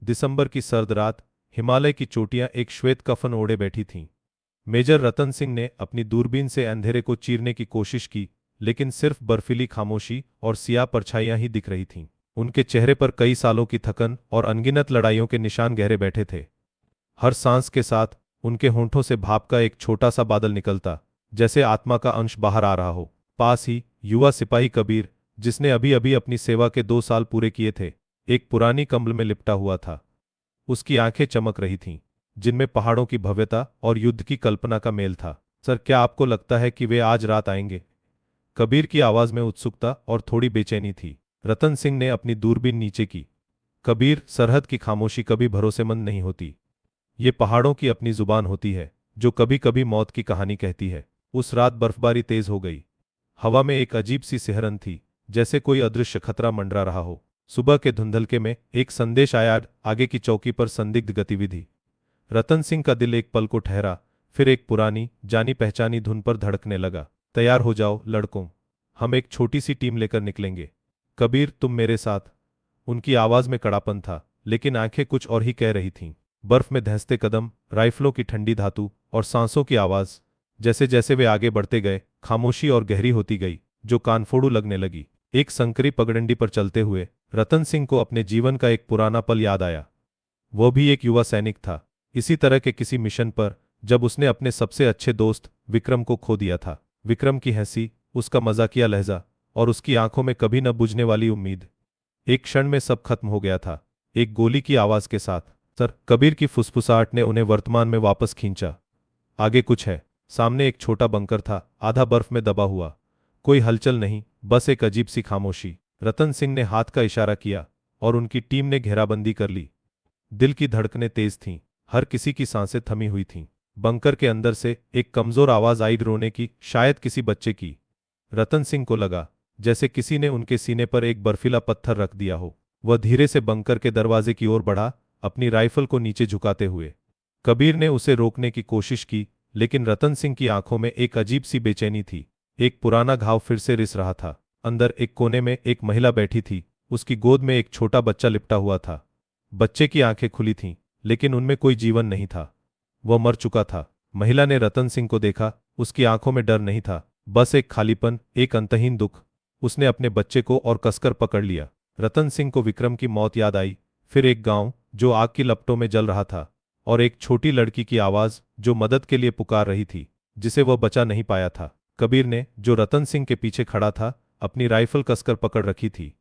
दिसंबर की सर्द रात, हिमालय की चोटियां एक श्वेत कफन ओढ़े बैठी थीं। मेजर रतन सिंह ने अपनी दूरबीन से अंधेरे को चीरने की कोशिश की, लेकिन सिर्फ बर्फीली खामोशी और सियाह परछाइयां ही दिख रही थीं। उनके चेहरे पर कई सालों की थकन और अनगिनत लड़ाइयों के निशान गहरे बैठे थे। हर सांस के साथ उनके होंठों से भाप का एक छोटा सा बादल निकलता, जैसे आत्मा का अंश बाहर आ रहा हो। पास ही युवा सिपाही कबीर, जिसने अभी अभी अपनी सेवा के 2 साल पूरे किए थे, एक पुरानी कंबल में लिपटा हुआ था। उसकी आंखें चमक रही थीं, जिनमें पहाड़ों की भव्यता और युद्ध की कल्पना का मेल था। सर, क्या आपको लगता है कि वे आज रात आएंगे? कबीर की आवाज में उत्सुकता और थोड़ी बेचैनी थी। रतन सिंह ने अपनी दूरबीन नीचे की। कबीर, सरहद की खामोशी कभी भरोसेमंद नहीं होती। ये पहाड़ों की अपनी जुबान होती है, जो कभी कभी मौत की कहानी कहती है। उस रात बर्फबारी तेज हो गई। हवा में एक अजीब सी सिहरन थी, जैसे कोई अदृश्य खतरा मंडरा रहा हो। सुबह के धुंधलके में एक संदेश आया, आगे की चौकी पर संदिग्ध गतिविधि। रतन सिंह का दिल एक पल को ठहरा, फिर एक पुरानी जानी पहचानी धुन पर धड़कने लगा। तैयार हो जाओ लड़कों, हम एक छोटी सी टीम लेकर निकलेंगे। कबीर, तुम मेरे साथ। उनकी आवाज में कड़ापन था, लेकिन आंखें कुछ और ही कह रही थीं। बर्फ में धंसते कदम, राइफलों की ठंडी धातु और सांसों की आवाज। जैसे जैसे वे आगे बढ़ते गए, खामोशी और गहरी होती गई, जो कानफोड़ू लगने लगी। एक संकरी पगडंडी पर चलते हुए रतन सिंह को अपने जीवन का एक पुराना पल याद आया। वह भी एक युवा सैनिक था, इसी तरह के किसी मिशन पर, जब उसने अपने सबसे अच्छे दोस्त विक्रम को खो दिया था। विक्रम की हंसी, उसका मजाकिया लहजा और उसकी आंखों में कभी न बुझने वाली उम्मीद। एक क्षण में सब खत्म हो गया था, एक गोली की आवाज के साथ। सर, कबीर की फुसफुसाहट ने उन्हें वर्तमान में वापस खींचा। आगे कुछ है। सामने एक छोटा बंकर था, आधा बर्फ में दबा हुआ। कोई हलचल नहीं, बस एक अजीब सी खामोशी। रतन सिंह ने हाथ का इशारा किया और उनकी टीम ने घेराबंदी कर ली। दिल की धड़कनें तेज थीं, हर किसी की सांसें थमी हुई थीं। बंकर के अंदर से एक कमजोर आवाज आई, रोने की, शायद किसी बच्चे की। रतन सिंह को लगा जैसे किसी ने उनके सीने पर एक बर्फीला पत्थर रख दिया हो। वह धीरे से बंकर के दरवाजे की ओर बढ़ा, अपनी राइफल को नीचे झुकाते हुए। कबीर ने उसे रोकने की कोशिश की, लेकिन रतन सिंह की आंखों में एक अजीब सी बेचैनी थी। एक पुराना घाव फिर से रिस रहा था। अंदर एक कोने में एक महिला बैठी थी, उसकी गोद में एक छोटा बच्चा लिपटा हुआ था। बच्चे की आंखें खुली थीं, लेकिन उनमें कोई जीवन नहीं था। वह मर चुका था। महिला ने रतन सिंह को देखा, उसकी आंखों में डर नहीं था, बस एक खालीपन, एक अंतहीन दुख। उसने अपने बच्चे को और कसकर पकड़ लिया। रतन सिंह को विक्रम की मौत याद आई, फिर एक गांव जो आग की लपटों में जल रहा था, और एक छोटी लड़की की आवाज जो मदद के लिए पुकार रही थी, जिसे वह बचा नहीं पाया था। कबीर ने, जो रतन सिंह के पीछे खड़ा था, अपनी राइफल कसकर पकड़ रखी थी।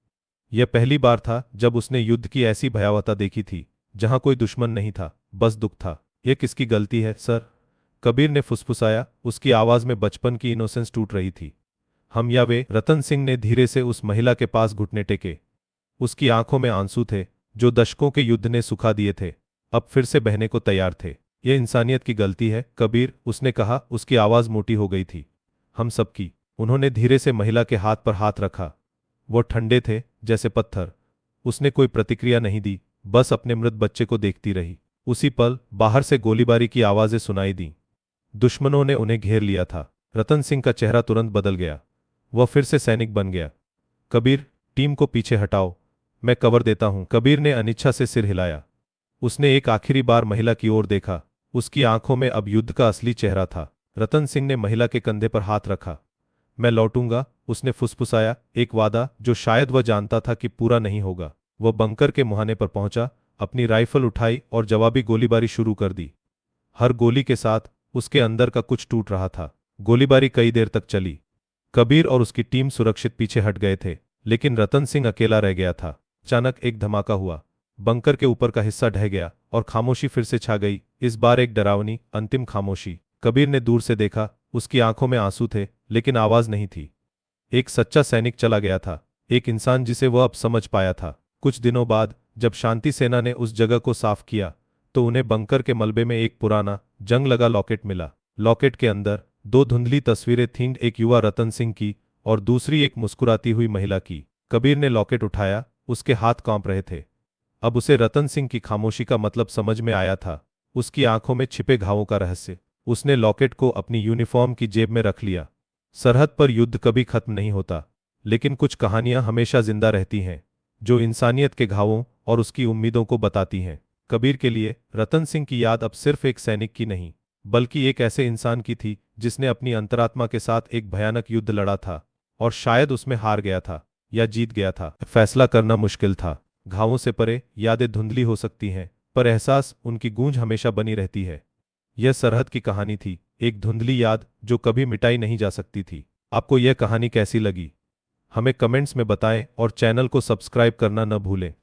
यह पहली बार था जब उसने युद्ध की ऐसी भयावहता देखी थी, जहां कोई दुश्मन नहीं था, बस दुख था। यह किसकी गलती है सर? कबीर ने फुसफुसाया, उसकी आवाज में बचपन की इनोसेंस टूट रही थी। हम या वे? रतन सिंह ने धीरे से उस महिला के पास घुटने टेके। उसकी आंखों में आंसू थे, जो दशकों के युद्ध ने सुखा दिए थे, अब फिर से बहने को तैयार थे। यह इंसानियत की गलती है कबीर, उसने कहा, उसकी आवाज मोटी हो गई थी। हम सबकी। उन्होंने धीरे से महिला के हाथ पर हाथ रखा। वो ठंडे थे, जैसे पत्थर। उसने कोई प्रतिक्रिया नहीं दी, बस अपने मृत बच्चे को देखती रही। उसी पल बाहर से गोलीबारी की आवाजें सुनाई दीं। दुश्मनों ने उन्हें घेर लिया था। रतन सिंह का चेहरा तुरंत बदल गया। वह फिर से सैनिक बन गया। कबीर, टीम को पीछे हटाओ, मैं कवर देता हूं। कबीर ने अनिच्छा से सिर हिलाया। उसने एक आखिरी बार महिला की ओर देखा, उसकी आंखों में अब युद्ध का असली चेहरा था। रतन सिंह ने महिला के कंधे पर हाथ रखा। मैं लौटूंगा, उसने फुसफुसाया, एक वादा जो शायद वह जानता था कि पूरा नहीं होगा। वह बंकर के मुहाने पर पहुंचा, अपनी राइफल उठाई और जवाबी गोलीबारी शुरू कर दी। हर गोली के साथ उसके अंदर का कुछ टूट रहा था। गोलीबारी कई देर तक चली। कबीर और उसकी टीम सुरक्षित पीछे हट गए थे, लेकिन रतन सिंह अकेला रह गया था। अचानक एक धमाका हुआ। बंकर के ऊपर का हिस्सा ढह गया और खामोशी फिर से छा गई, इस बार एक डरावनी, अंतिम खामोशी। कबीर ने दूर से देखा, उसकी आंखों में आंसू थे, लेकिन आवाज नहीं थी। एक सच्चा सैनिक चला गया था, एक इंसान जिसे वह अब समझ पाया था। कुछ दिनों बाद, जब शांति सेना ने उस जगह को साफ किया, तो उन्हें बंकर के मलबे में एक पुराना, जंग लगा लॉकेट मिला। लॉकेट के अंदर 2 धुंधली तस्वीरें थीं, एक युवा रतन सिंह की और दूसरी एक मुस्कुराती हुई महिला की। कबीर ने लॉकेट उठाया, उसके हाथ कांप रहे थे। अब उसे रतन सिंह की खामोशी का मतलब समझ में आया था, उसकी आंखों में छिपे घावों का रहस्य। उसने लॉकेट को अपनी यूनिफॉर्म की जेब में रख लिया। सरहद पर युद्ध कभी खत्म नहीं होता, लेकिन कुछ कहानियां हमेशा जिंदा रहती हैं। जो इंसानियत के घावों और उसकी उम्मीदों को बताती हैं। कबीर के लिए रतन सिंह की याद अब सिर्फ एक सैनिक की नहीं, बल्कि एक ऐसे इंसान की थी जिसने अपनी अंतरात्मा के साथ एक भयानक युद्ध लड़ा था और शायद उसमें हार गया था या जीत गया था। फैसला करना मुश्किल था। घावों से परे यादें धुंधली हो सकती हैं, पर एहसास उनकी गूंज हमेशा बनी रहती है। यह सरहद की कहानी थी, एक धुंधली याद जो कभी मिटाई नहीं जा सकती थी। आपको यह कहानी कैसी लगी? हमें कमेंट्स में बताएं और चैनल को सब्सक्राइब करना न भूलें।